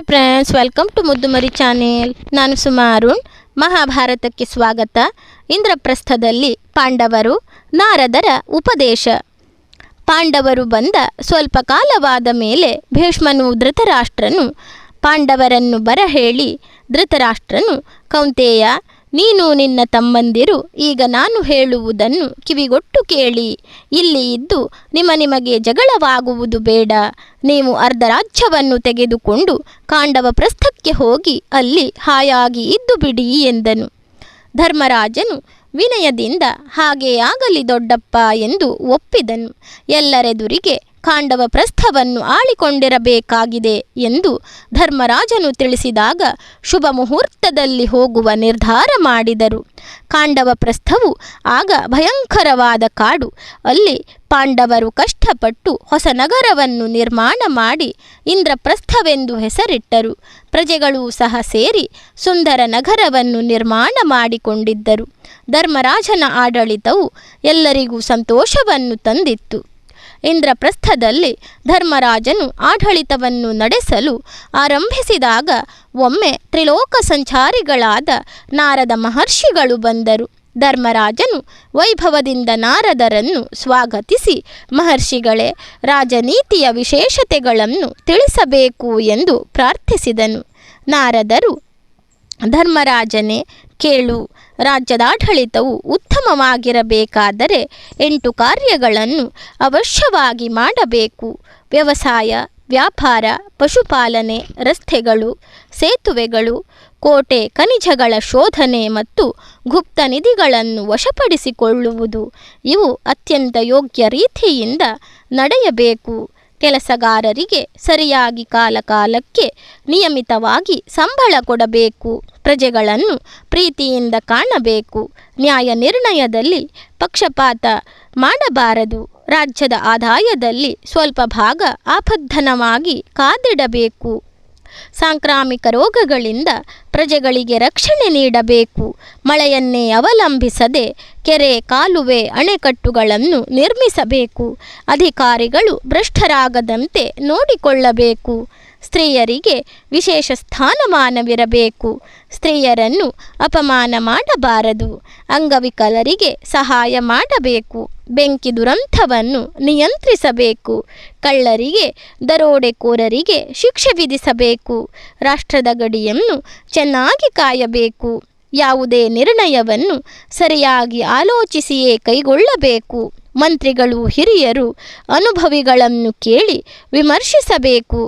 Friends, welcome to Muddumari channel. ನಾನು ಸುಮಾ ಅರುಣ್. ಮಹಾಭಾರತಕ್ಕೆ ಸ್ವಾಗತ. ಇಂದ್ರಪ್ರಸ್ಥದಲ್ಲಿ ಪಾಂಡವರು, ನಾರದರ ಉಪದೇಶ. ಪಾಂಡವರು ಬಂದ ಸ್ವಲ್ಪ ಕಾಲವಾದ ಮೇಲೆ ಭೀಷ್ಮನು ಧೃತರಾಷ್ಟ್ರನು ಪಾಂಡವರನ್ನು ಬರಹೇಳಿ, ಧೃತರಾಷ್ಟ್ರನು, ಕೌಂತೆಯ, ನೀನು ನಿನ್ನ ತಮ್ಮಂದಿರು ಈಗ ನಾನು ಹೇಳುವುದನ್ನು ಕಿವಿಗೊಟ್ಟು ಕೇಳಿ. ಇಲ್ಲಿ ಇದ್ದು ನಿಮಗೆ ಜಗಳವಾಗುವುದು ಬೇಡ. ನೀವು ಅರ್ಧ ರಾಜ್ಯವನ್ನು ತೆಗೆದುಕೊಂಡು ಕಾಂಡವ ಪ್ರಸ್ಥಕ್ಕೆ ಹೋಗಿ ಅಲ್ಲಿ ಹಾಯಾಗಿ ಇದ್ದು ಬಿಡಿ ಎಂದನು. ಧರ್ಮರಾಜನು ವಿನಯದಿಂದ ಹಾಗೇ ಆಗಲಿ ದೊಡ್ಡಪ್ಪ ಎಂದು ಒಪ್ಪಿದನು. ಎಲ್ಲರೆದುರಿಗೆ ಕಾಂಡವ ಪ್ರಸ್ಥವನ್ನು ಆಳಿಕೊಂಡಿರಬೇಕಾಗಿದೆ ಎಂದು ಧರ್ಮರಾಜನು ತಿಳಿಸಿದಾಗ ಶುಭ ಮುಹೂರ್ತದಲ್ಲಿ ಹೋಗುವ ನಿರ್ಧಾರ ಮಾಡಿದರು. ಕಾಂಡವ ಪ್ರಸ್ಥವು ಆಗ ಭಯಂಕರವಾದ ಕಾಡು. ಅಲ್ಲಿ ಪಾಂಡವರು ಕಷ್ಟಪಟ್ಟು ಹೊಸ ನಗರವನ್ನು ನಿರ್ಮಾಣ ಮಾಡಿ ಇಂದ್ರಪ್ರಸ್ಥವೆಂದು ಹೆಸರಿಟ್ಟರು. ಪ್ರಜೆಗಳೂ ಸಹ ಸೇರಿ ಸುಂದರ ನಗರವನ್ನು ನಿರ್ಮಾಣ ಮಾಡಿಕೊಂಡಿದ್ದರು. ಧರ್ಮರಾಜನ ಆಡಳಿತವು ಎಲ್ಲರಿಗೂ ಸಂತೋಷವನ್ನು ತಂದಿತ್ತು. ಇಂದ್ರಪ್ರಸ್ಥದಲ್ಲಿ ಧರ್ಮರಾಜನು ಆಡಳಿತವನ್ನು ನಡೆಸಲು ಆರಂಭಿಸಿದಾಗ ಒಮ್ಮೆ ತ್ರಿಲೋಕ ಸಂಚಾರಿಗಳಾದ ನಾರದ ಮಹರ್ಷಿಗಳು ಬಂದರು. ಧರ್ಮರಾಜನು ವೈಭವದಿಂದ ನಾರದರನ್ನು ಸ್ವಾಗತಿಸಿ, ಮಹರ್ಷಿಗಳೇ, ರಾಜನೀತಿಯ ವಿಶೇಷತೆಗಳನ್ನು ತಿಳಿಸಬೇಕು ಎಂದು ಪ್ರಾರ್ಥಿಸಿದನು. ನಾರದರು, ಧರ್ಮರಾಜನೇ, ಕೇಳು. ರಾಜ್ಯದಾಡಳಿತವು ಉತ್ತಮವಾಗಿರಬೇಕಾದರೆ 8 ಕಾರ್ಯಗಳನ್ನು ಅವಶ್ಯವಾಗಿ ಮಾಡಬೇಕು. ವ್ಯವಸಾಯ, ವ್ಯಾಪಾರ, ಪಶುಪಾಲನೆ, ರಸ್ತೆಗಳು, ಸೇತುವೆಗಳು, ಕೋಟೆ ಖನಿಜಗಳ ಶೋಧನೆ ಮತ್ತು ಗುಪ್ತ ನಿಧಿಗಳನ್ನು ವಶಪಡಿಸಿಕೊಳ್ಳುವುದು. ಇವು ಅತ್ಯಂತ ಯೋಗ್ಯ ರೀತಿಯಿಂದ ನಡೆಯಬೇಕು. ಕೆಲಸಗಾರರಿಗೆ ಸರಿಯಾಗಿ ಕಾಲಕ್ಕೆ ನಿಯಮಿತವಾಗಿ ಸಂಬಳ ಕೊಡಬೇಕು. ಪ್ರಜೆಗಳನ್ನು ಪ್ರೀತಿಯಿಂದ ಕಾಣಬೇಕು. ನ್ಯಾಯ ನಿರ್ಣಯದಲ್ಲಿ ಪಕ್ಷಪಾತ ಮಾಡಬಾರದು. ರಾಜ್ಯದ ಆದಾಯದಲ್ಲಿ ಸ್ವಲ್ಪ ಭಾಗ ಆಪद्धನವಾಗಿ ಕಾದಿಡಬೇಕು. ಸಾಂಕ್ರಾಮಿಕ ರೋಗಗಳಿಂದ ಪ್ರಜೆಗಳಿಗೆ ರಕ್ಷಣೆ ನೀಡಬೇಕು. ಮಳೆಯನ್ನೇ ಅವಲಂಬಿಸದೆ ಕೆರೆ, ಕಾಲುವೆ, ಅಣೆಕಟ್ಟುಗಳನ್ನು ನಿರ್ಮಿಸಬೇಕು. ಅಧಿಕಾರಿಗಳು ಭ್ರಷ್ಟರಾಗದಂತೆ ನೋಡಿಕೊಳ್ಳಬೇಕು. ಸ್ತ್ರೀಯರಿಗೆ ವಿಶೇಷ ಸ್ಥಾನಮಾನವಿರಬೇಕು. ಸ್ತ್ರೀಯರನ್ನು ಅಪಮಾನ ಮಾಡಬಾರದು. ಅಂಗವಿಕಲರಿಗೆ ಸಹಾಯ ಮಾಡಬೇಕು. ಬೆಂಕಿ ದುರಂತವನ್ನು ನಿಯಂತ್ರಿಸಬೇಕು. ಕಳ್ಳರಿಗೆ, ದರೋಡೆಕೋರರಿಗೆ ಶಿಕ್ಷೆ ವಿಧಿಸಬೇಕು. ರಾಷ್ಟ್ರದ ಗಡಿಯನ್ನು ಚೆನ್ನಾಗಿ ಕಾಯಬೇಕು. ಯಾವುದೇ ನಿರ್ಣಯವನ್ನು ಸರಿಯಾಗಿ ಆಲೋಚಿಸಿಯೇ ಕೈಗೊಳ್ಳಬೇಕು. ಮಂತ್ರಿಗಳು, ಹಿರಿಯರು, ಅನುಭವಿಗಳನ್ನು ಕೇಳಿ ವಿಮರ್ಶಿಸಬೇಕು.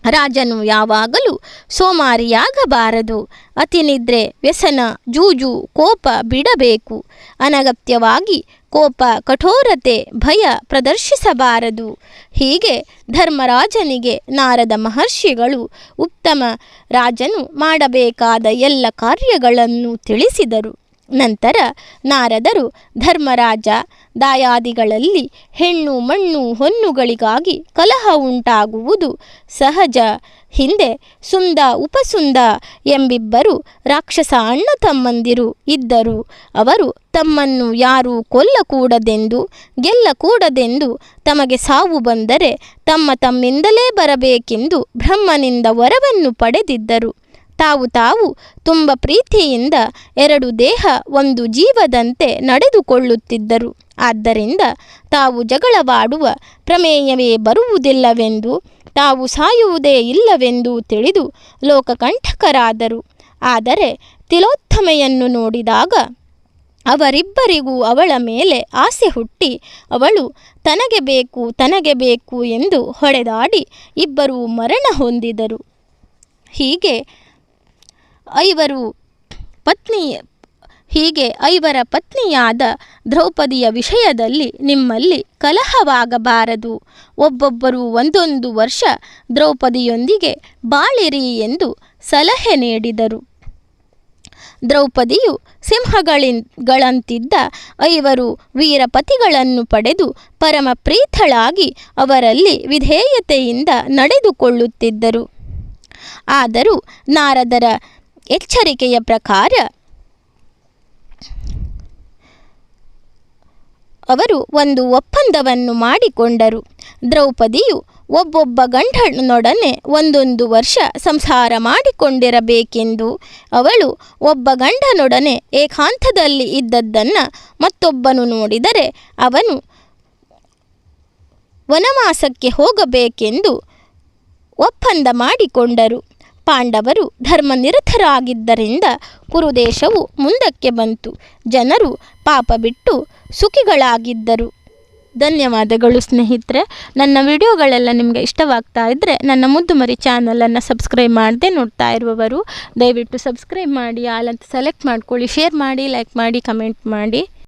ರಾಜನು ಯಾವಾಗಲೂ ಸೋಮಾರಿಯಾಗಬಾರದು. ಅತಿನಿದ್ರೆ, ವ್ಯಸನ, ಜೂಜು, ಕೋಪ ಬಿಡಬೇಕು. ಅನಗತ್ಯವಾಗಿ ಕೋಪ, ಕಠೋರತೆ, ಭಯ ಪ್ರದರ್ಶಿಸಬಾರದು. ಹೀಗೆ ಧರ್ಮರಾಜನಿಗೆ ನಾರದ ಮಹರ್ಷಿಗಳು ಉತ್ತಮ ರಾಜನು ಮಾಡಬೇಕಾದ ಎಲ್ಲ ಕಾರ್ಯಗಳನ್ನು ತಿಳಿಸಿದರು. ನಂತರ ನಾರದರು, ಧರ್ಮರಾಜ, ದಾಯಾದಿಗಳಲ್ಲಿ ಹೆಣ್ಣು ಮಣ್ಣು ಹೊನ್ನುಗಳಿಗಾಗಿ ಕಲಹ ಉಂಟಾಗುವುದು ಸಹಜ. ಹಿಂದೆ ಸುಂದ, ಉಪಸುಂದ ಎಂಬಿಬ್ಬರು ರಾಕ್ಷಸ ಅಣ್ಣ ತಮ್ಮಂದಿರು ಇದ್ದರು. ಅವರು ತಮ್ಮನ್ನು ಯಾರೂ ಕೊಲ್ಲಕೂಡದೆಂದು, ಗೆಲ್ಲಕೂಡದೆಂದು, ತಮಗೆ ಸಾವು ಬಂದರೆ ತಮ್ಮಿಂದಲೇ ಬರಬೇಕೆಂದು ಬ್ರಹ್ಮನಿಂದ ವರವನ್ನು ಪಡೆದಿದ್ದರು. ತಾವು ತುಂಬ ಪ್ರೀತಿಯಿಂದ 2 ದೇಹ ಒಂದು ಜೀವದಂತೆ ನಡೆದುಕೊಳ್ಳುತ್ತಿದ್ದರು. ಆದ್ದರಿಂದ ತಾವು ಜಗಳವಾಡುವ ಪ್ರಮೇಯವೇ ಬರುವುದಿಲ್ಲವೆಂದು, ತಾವು ಸಾಯುವುದೇ ಇಲ್ಲವೆಂದು ತಿಳಿದು ಲೋಕಕಂಠಕರಾದರು. ಆದರೆ ತಿಲೋತ್ತಮೆಯನ್ನು ನೋಡಿದಾಗ ಅವರಿಬ್ಬರಿಗೂ ಅವಳ ಮೇಲೆ ಆಸೆ ಹುಟ್ಟಿ ಅವಳು ತನಗೆ ಬೇಕು ಎಂದು ಹೊಡೆದಾಡಿ ಇಬ್ಬರೂ ಮರಣ ಹೊಂದಿದರು. ಹೀಗೆ ಐವರ ಪತ್ನಿಯಾದ ದ್ರೌಪದಿಯ ವಿಷಯದಲ್ಲಿ ನಿಮ್ಮಲ್ಲಿ ಕಲಹವಾಗಬಾರದು. ಒಬ್ಬೊಬ್ಬರು 1 ವರ್ಷ ದ್ರೌಪದಿಯೊಂದಿಗೆ ಬಾಳಿರಿ ಎಂದು ಸಲಹೆ ನೀಡಿದರು. ದ್ರೌಪದಿಯು ಸಿಂಹಗಳಂತಿದ್ದ 5 ವೀರಪತಿಗಳನ್ನು ಪಡೆದು ಪರಮ ಪ್ರೀತಳಾಗಿ ಅವರಲ್ಲಿ ವಿಧೇಯತೆಯಿಂದ ನಡೆದುಕೊಳ್ಳುತ್ತಿದ್ದರು. ಆದರೂ ನಾರದರ ಎಚ್ಚರಿಕೆಯ ಪ್ರಕಾರ ಅವರು ಒಂದು ಒಪ್ಪಂದವನ್ನು ಮಾಡಿಕೊಂಡರು. ದ್ರೌಪದಿಯು ಒಬ್ಬೊಬ್ಬ ಗಂಡನೊಡನೆ ಒಂದೊಂದು ವರ್ಷ ಸಂಸಾರ ಮಾಡಿಕೊಂಡಿರಬೇಕೆಂದು ಅವಳು ಒಬ್ಬ ಗಂಡನೊಡನೆ ಏಕಾಂತದಲ್ಲಿ ಇದ್ದದ್ದನ್ನು ಮತ್ತೊಬ್ಬನು ನೋಡಿದರೆ ಅವನು ವನವಾಸಕ್ಕೆ ಹೋಗಬೇಕೆಂದು ಒಪ್ಪಂದ ಮಾಡಿಕೊಂಡರು. ಪಾಂಡವರು ಧರ್ಮನಿರತರಾಗಿದ್ದರಿಂದ ಕುರುದೇಶವು ಮುಂದಕ್ಕೆ ಬಂತು. ಜನರು ಪಾಪ ಬಿಟ್ಟು ಸುಖಿಗಳಾಗಿದ್ದರು. ಧನ್ಯವಾದಗಳು ಸ್ನೇಹಿತರೆ. ನನ್ನ ವಿಡಿಯೋಗಳೆಲ್ಲ ನಿಮಗೆ ಇಷ್ಟವಾಗ್ತಾ ಇದ್ದರೆ ನನ್ನ ಮುದ್ದು ಮರಿ ಚಾನಲನ್ನು ಸಬ್ಸ್ಕ್ರೈಬ್ ಮಾಡದೆ ನೋಡ್ತಾ ಇರುವವರು ದಯವಿಟ್ಟು ಸಬ್ಸ್ಕ್ರೈಬ್ ಮಾಡಿ, ಆಲ್ ಅಂತ ಸೆಲೆಕ್ಟ್ ಮಾಡ್ಕೊಳ್ಳಿ, ಶೇರ್ ಮಾಡಿ, ಲೈಕ್ ಮಾಡಿ, ಕಮೆಂಟ್ ಮಾಡಿ.